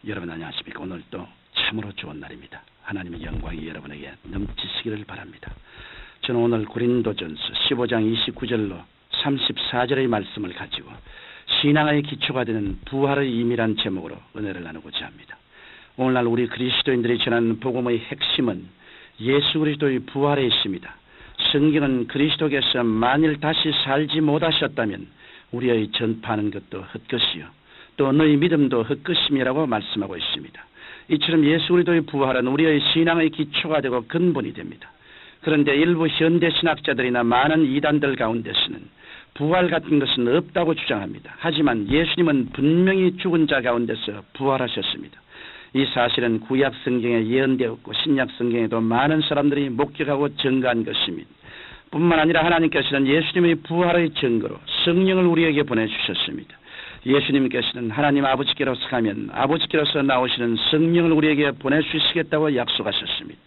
여러분 안녕하십니까? 오늘도 참으로 좋은 날입니다. 하나님의 영광이 여러분에게 넘치시기를 바랍니다. 저는 오늘 고린도전서 15장 29절로 34절의 말씀을 가지고 신앙의 기초가 되는 부활의 의미란 제목으로 은혜를 나누고자 합니다. 오늘날 우리 그리스도인들이 전하는 복음의 핵심은 예수 그리스도의 부활에 있습니다. 성경은 그리스도께서 만일 다시 살지 못하셨다면 우리의 전파하는 것도 헛것이요 또 너희 믿음도 헛것임이라고 말씀하고 있습니다. 이처럼 예수 그리스도의 부활은 우리의 신앙의 기초가 되고 근본이 됩니다. 그런데 일부 현대 신학자들이나 많은 이단들 가운데서는 부활 같은 것은 없다고 주장합니다. 하지만 예수님은 분명히 죽은 자 가운데서 부활하셨습니다. 이 사실은 구약 성경에 예언되었고 신약 성경에도 많은 사람들이 목격하고 증거한 것입니다. 뿐만 아니라 하나님께서는 예수님의 부활의 증거로 성령을 우리에게 보내주셨습니다. 예수님께서는 하나님 아버지께로서 가면 아버지께로서 나오시는 성령을 우리에게 보내주시겠다고 약속하셨습니다.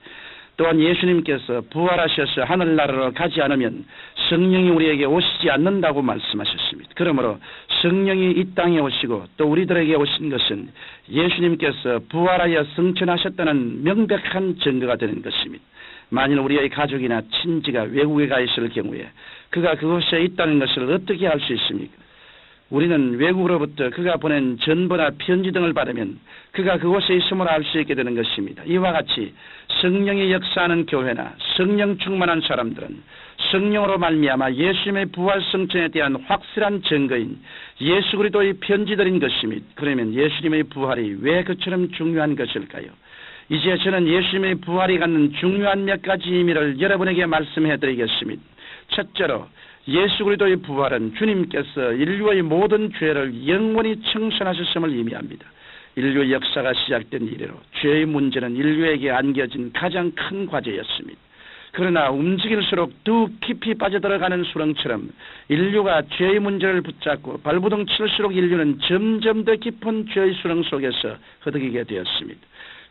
또한 예수님께서 부활하셔서 하늘나라로 가지 않으면 성령이 우리에게 오시지 않는다고 말씀하셨습니다. 그러므로 성령이 이 땅에 오시고 또 우리들에게 오신 것은 예수님께서 부활하여 승천하셨다는 명백한 증거가 되는 것입니다. 만일 우리의 가족이나 친지가 외국에 가 있을 경우에 그가 그곳에 있다는 것을 어떻게 알 수 있습니까? 우리는 외국으로부터 그가 보낸 전보나 편지 등을 받으면 그가 그곳에 있음을 알 수 있게 되는 것입니다. 이와 같이 성령이 역사하는 교회나 성령 충만한 사람들은 성령으로 말미암아 예수님의 부활 성천에 대한 확실한 증거인 예수 그리스도의 편지들인 것입니다. 그러면 예수님의 부활이 왜 그처럼 중요한 것일까요? 이제 저는 예수님의 부활이 갖는 중요한 몇 가지 의미를 여러분에게 말씀해 드리겠습니다. 첫째로 예수 그리스도의 부활은 주님께서 인류의 모든 죄를 영원히 청산하셨음을 의미합니다. 인류 역사가 시작된 이래로 죄의 문제는 인류에게 안겨진 가장 큰 과제였습니다. 그러나 움직일수록 더 깊이 빠져들어가는 수렁처럼 인류가 죄의 문제를 붙잡고 발부둥 칠수록 인류는 점점 더 깊은 죄의 수렁 속에서 허덕이게 되었습니다.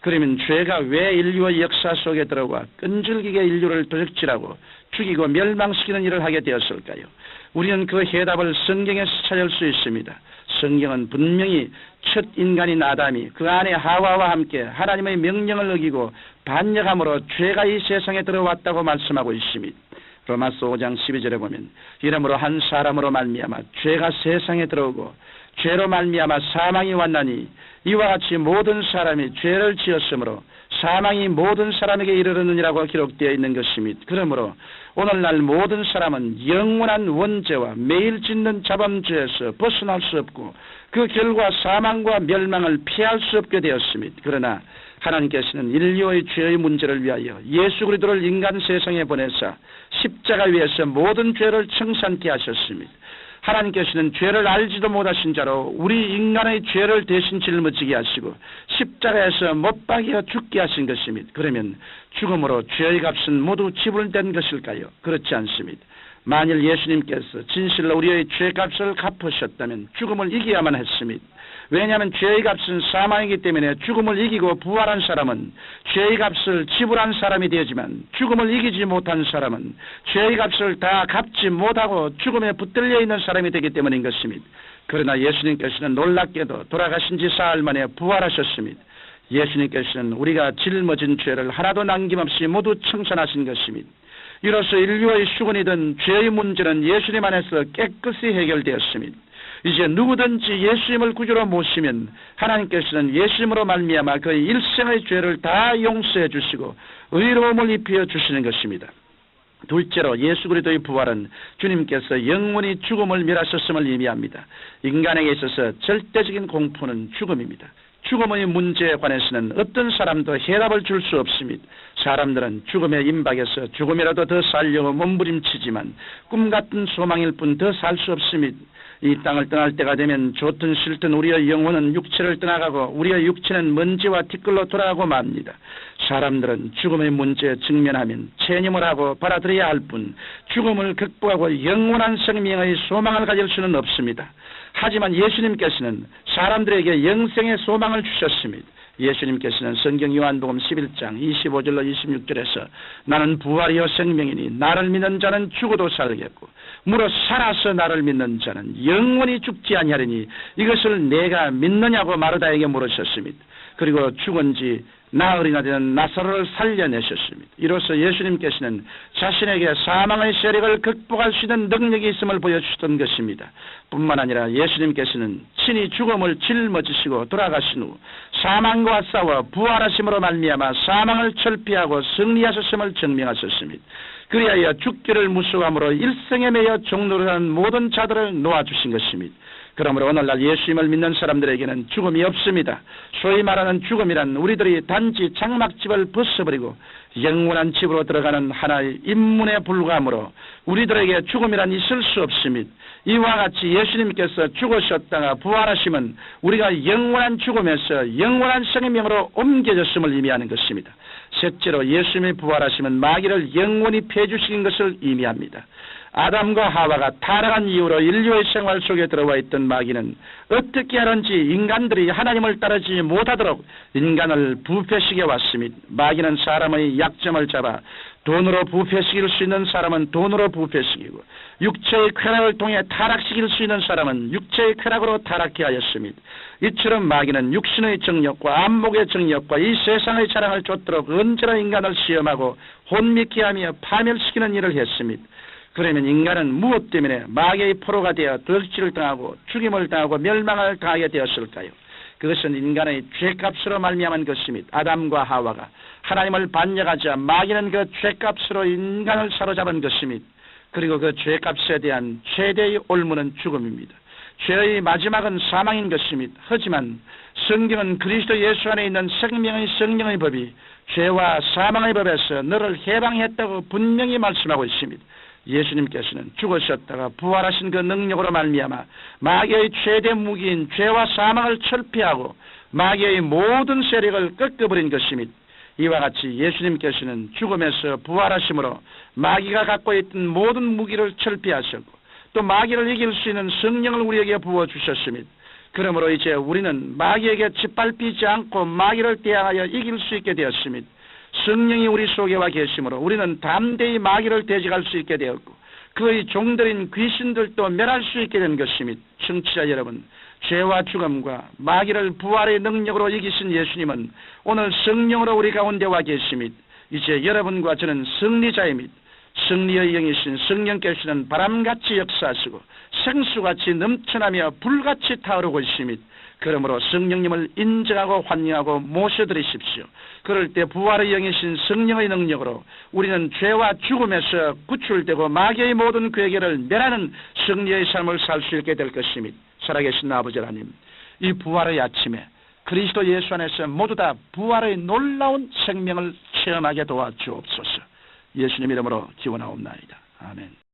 그러면 죄가 왜 인류의 역사 속에 들어와 끈질기게 인류를 도적질하고 죽이고 멸망시키는 일을 하게 되었을까요? 우리는 그 해답을 성경에서 찾을 수 있습니다. 성경은 분명히 첫 인간인 아담이 그 안에 하와와 함께 하나님의 명령을 어기고 반역함으로 죄가 이 세상에 들어왔다고 말씀하고 있습니다. 로마서 5장 12절에 보면 이러므로 한 사람으로 말미암아 죄가 세상에 들어오고 죄로 말미암아 사망이 왔나니 이와 같이 모든 사람이 죄를 지었으므로 사망이 모든 사람에게 이르르느니라고 기록되어 있는 것입니다. 그러므로 오늘날 모든 사람은 영원한 원죄와 매일 짓는 자범죄에서 벗어날 수 없고 그 결과 사망과 멸망을 피할 수 없게 되었습니다. 그러나 하나님께서는 인류의 죄의 문제를 위하여 예수 그리스도를 인간 세상에 보내사 십자가 위에서 모든 죄를 청산케 하셨습니다. 하나님께서는 죄를 알지도 못하신 자로 우리 인간의 죄를 대신 짊어지게 하시고 십자가에서 못 박여 죽게 하신 것입니다. 그러면 죽음으로 죄의 값은 모두 지불된 것일까요? 그렇지 않습니다. 만일 예수님께서 진실로 우리의 죄값을 갚으셨다면 죽음을 이겨야만 했습니다. 왜냐하면 죄의 값은 사망이기 때문에 죽음을 이기고 부활한 사람은 죄의 값을 지불한 사람이 되지만 죽음을 이기지 못한 사람은 죄의 값을 다 갚지 못하고 죽음에 붙들려 있는 사람이 되기 때문인 것입니다. 그러나 예수님께서는 놀랍게도 돌아가신 지 사흘 만에 부활하셨습니다. 예수님께서는 우리가 짊어진 죄를 하나도 남김없이 모두 청산하신 것입니다. 이로써 인류의 수건이든 죄의 문제는 예수님 안에서 깨끗이 해결되었습니다. 이제 누구든지 예수님을 구주로 모시면 하나님께서는 예수님으로 말미암아 그의 일생의 죄를 다 용서해 주시고 의로움을 입혀 주시는 것입니다. 둘째로 예수 그리스도의 부활은 주님께서 영원히 죽음을 멸하셨음을 의미합니다. 인간에게 있어서 절대적인 공포는 죽음입니다. 죽음의 문제에 관해서는 어떤 사람도 해답을 줄 수 없습니다. 사람들은 죽음의 임박에서 조금이라도 더 살려고 몸부림치지만 꿈같은 소망일 뿐 더 살 수 없습니다. 이 땅을 떠날 때가 되면 좋든 싫든 우리의 영혼은 육체를 떠나가고 우리의 육체는 먼지와 티끌로 돌아가고 맙니다. 사람들은 죽음의 문제에 직면하면 체념을 하고 받아들여야 할 뿐 죽음을 극복하고 영원한 생명의 소망을 가질 수는 없습니다. 하지만 예수님께서는 사람들에게 영생의 소망을 주셨습니다. 예수님께서는 성경 요한복음 11장 25절로 26절에서 나는 부활이요 생명이니 나를 믿는 자는 죽어도 살겠고 무릇 살아서 나를 믿는 자는 영원히 죽지 아니하리니 이것을 내가 믿느냐고 마르다에게 물으셨습니다. 그리고 죽은 지 나흘이나 되는 나사로를 살려내셨습니다. 이로써 예수님께서는 자신에게 사망의 세력을 극복할 수 있는 능력이 있음을 보여주셨던 것입니다. 뿐만 아니라 예수님께서는 친히 죽음을 짊어지시고 돌아가신 후 사망과 싸워 부활하심으로 말미암아 사망을 철폐하고 승리하셨음을 증명하셨습니다. 그리하여 죽기를 무수함으로 일생에 매여 종로를 하는 모든 자들을 놓아주신 것입니다. 그러므로 오늘날 예수님을 믿는 사람들에게는 죽음이 없습니다. 소위 말하는 죽음이란 우리들이 단지 장막집을 벗어버리고 영원한 집으로 들어가는 하나의 입문에 불과하므로 우리들에게 죽음이란 있을 수 없습니다. 이와 같이 예수님께서 죽으셨다가 부활하심은 우리가 영원한 죽음에서 영원한 생명으로 옮겨졌음을 의미하는 것입니다. 셋째로 예수님이 부활하심은 마귀를 영원히 폐주시킨 것을 의미합니다. 아담과 하와가 타락한 이후로 인류의 생활 속에 들어와 있던 마귀는 어떻게 하는지 인간들이 하나님을 따르지 못하도록 인간을 부패시켜 왔습니다. 마귀는 사람의 약점을 잡아 돈으로 부패시킬 수 있는 사람은 돈으로 부패시키고 육체의 쾌락을 통해 타락시킬 수 있는 사람은 육체의 쾌락으로 타락해 하였습니다. 이처럼 마귀는 육신의 정욕과 안목의 정욕과 이 세상의 자랑을 쫓도록 언제나 인간을 시험하고 혼미케 하며 파멸시키는 일을 했습니다. 그러면 인간은 무엇 때문에 마귀의 포로가 되어 덕질을 당하고 죽임을 당하고 멸망을 당하게 되었을까요? 그것은 인간의 죄값으로 말미암은 것입니다. 아담과 하와가 하나님을 반역하자 마귀는 그 죄값으로 인간을 사로잡은 것입니다. 그리고 그 죄값에 대한 최대의 올무는 죽음입니다. 죄의 마지막은 사망인 것입니다. 하지만 성경은 그리스도 예수 안에 있는 생명의 성령의 법이 죄와 사망의 법에서 너를 해방했다고 분명히 말씀하고 있습니다. 예수님께서는 죽으셨다가 부활하신 그 능력으로 말미암아 마귀의 최대 무기인 죄와 사망을 철폐하고 마귀의 모든 세력을 꺾어버린 것입니다. 이와 같이 예수님께서는 죽음에서 부활하심으로 마귀가 갖고 있던 모든 무기를 철폐하셨고 또 마귀를 이길 수 있는 성령을 우리에게 부어주셨습니다. 그러므로 이제 우리는 마귀에게 짓밟히지 않고 마귀를 대항하여 이길 수 있게 되었습니다. 성령이 우리 속에 와 계시므로 우리는 담대히 마귀를 대적할 수 있게 되었고 그의 종들인 귀신들도 멸할 수 있게 된 것입니다. 청취자 여러분, 죄와 죽음과 마귀를 부활의 능력으로 이기신 예수님은 오늘 성령으로 우리 가운데 와 계십니다. 이제 여러분과 저는 승리자입니다. 승리의 영이신 성령께서는 바람같이 역사하시고 생수같이 넘쳐나며 불같이 타오르고 있습니다. 그러므로 성령님을 인정하고 환영하고 모셔드리십시오. 그럴 때 부활의 영이신 성령의 능력으로 우리는 죄와 죽음에서 구출되고 마귀의 모든 괴계를 멸하는 승리의 삶을 살 수 있게 될 것입니다. 살아계신 아버지 하나님, 이 부활의 아침에 그리스도 예수 안에서 모두 다 부활의 놀라운 생명을 체험하게 도와주옵소서. 예수님 이름으로 기원하옵나이다. 아멘.